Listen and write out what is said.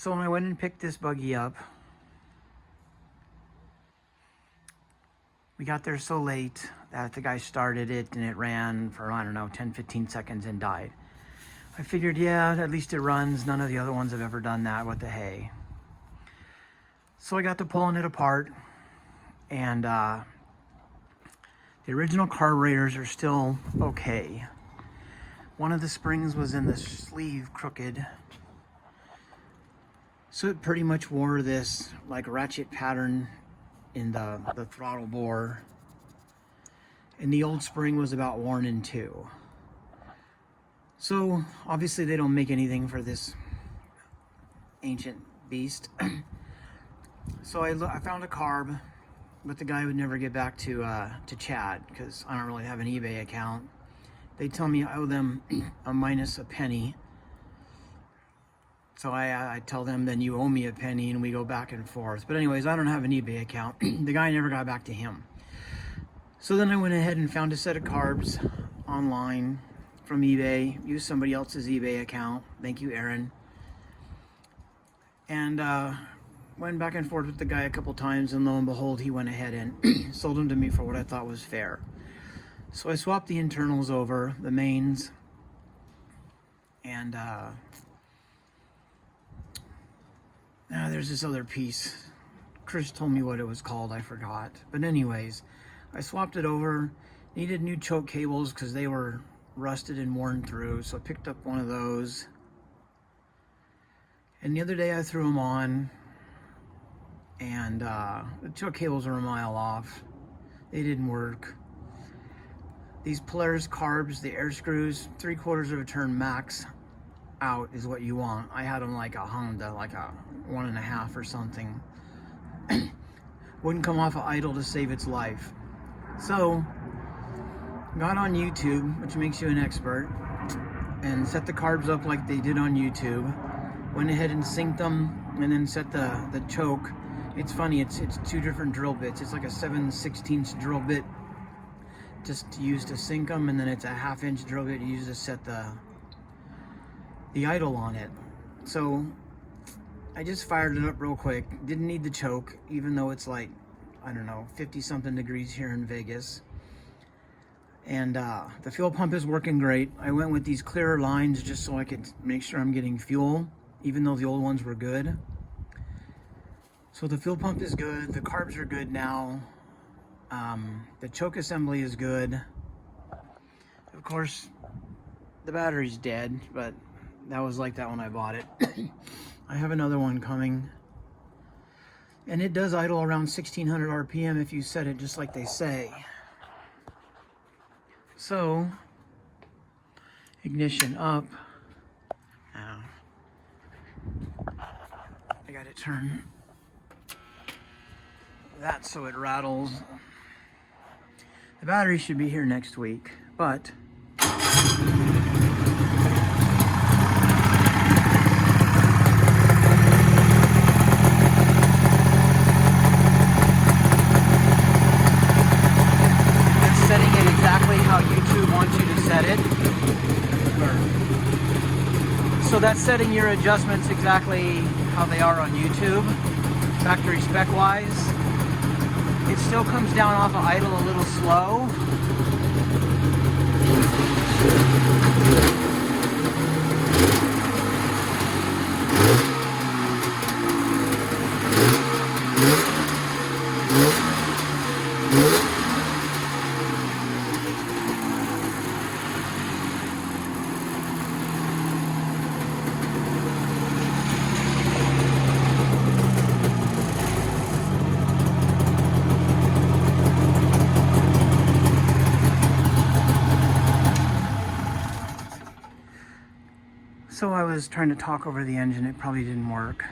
So when I went and picked this buggy up, we got there so late that the guy started it and it ran for, I don't know, 10-15 seconds and died. I figured, yeah, at least it runs. None of the other ones have ever done that. What the hey? So I got to pulling it apart, and the original carburetors are still okay. One of the springs was in the sleeve crooked, so it pretty much wore this like ratchet pattern in the throttle bore, and the old spring was about worn in two. So obviously they don't make anything for this ancient beast. So I found a carb, but the guy would never get back to Chad because I don't really have an eBay account. They tell me I owe them a minus a penny. So I tell them, then you owe me a penny, and we go back and forth. But anyways, I don't have an eBay account. The guy never got back to him. So then I went ahead and found a set of carbs online from eBay, used somebody else's eBay account. Thank you, Aaron. And went back and forth with the guy a couple times, and lo and behold, he went ahead and sold them to me for what I thought was fair. So I swapped the internals over, the mains, and there's this other piece. Chris told me what it was called, I forgot. But anyways, I swapped it over. Needed new choke cables because they were rusted and worn through, so I picked up one of those. And the other day I threw them on, and the choke cables were a mile off. They didn't work. These Polaris carbs, the air screws, 3/4 of a turn max out is what you want. I had them like a Honda, like a 1.5 or something. Wouldn't come off of idle to save its life. So got on YouTube, which makes you an expert, and set the carbs up like they did on YouTube. Went ahead and synced them, and then set the choke. It's funny, it's two different drill bits. It's like a 7/16 drill bit just to use to sync them, and then it's a 1/2 inch drill bit used to set the idle on it. So I just fired it up real quick. Didn't need the choke, even though it's like, I don't know, 50 something degrees here in Vegas. And the fuel pump is working great. I went with these clearer lines just so I could make sure I'm getting fuel, even though the old ones were good. So the fuel pump is good. The carbs are good now. The choke assembly is good. Of course, the battery's dead, but that was like that when I bought it. I have another one coming. And it does idle around 1600 RPM if you set it just like they say. So, ignition up. Now, I got to turn that so it rattles. The battery should be here next week, but setting it exactly how YouTube wants you to set it. So that's setting your adjustments exactly how they are on YouTube, factory spec wise. It still comes down off of idle a little slow. So I was trying to talk over the engine. It probably didn't work.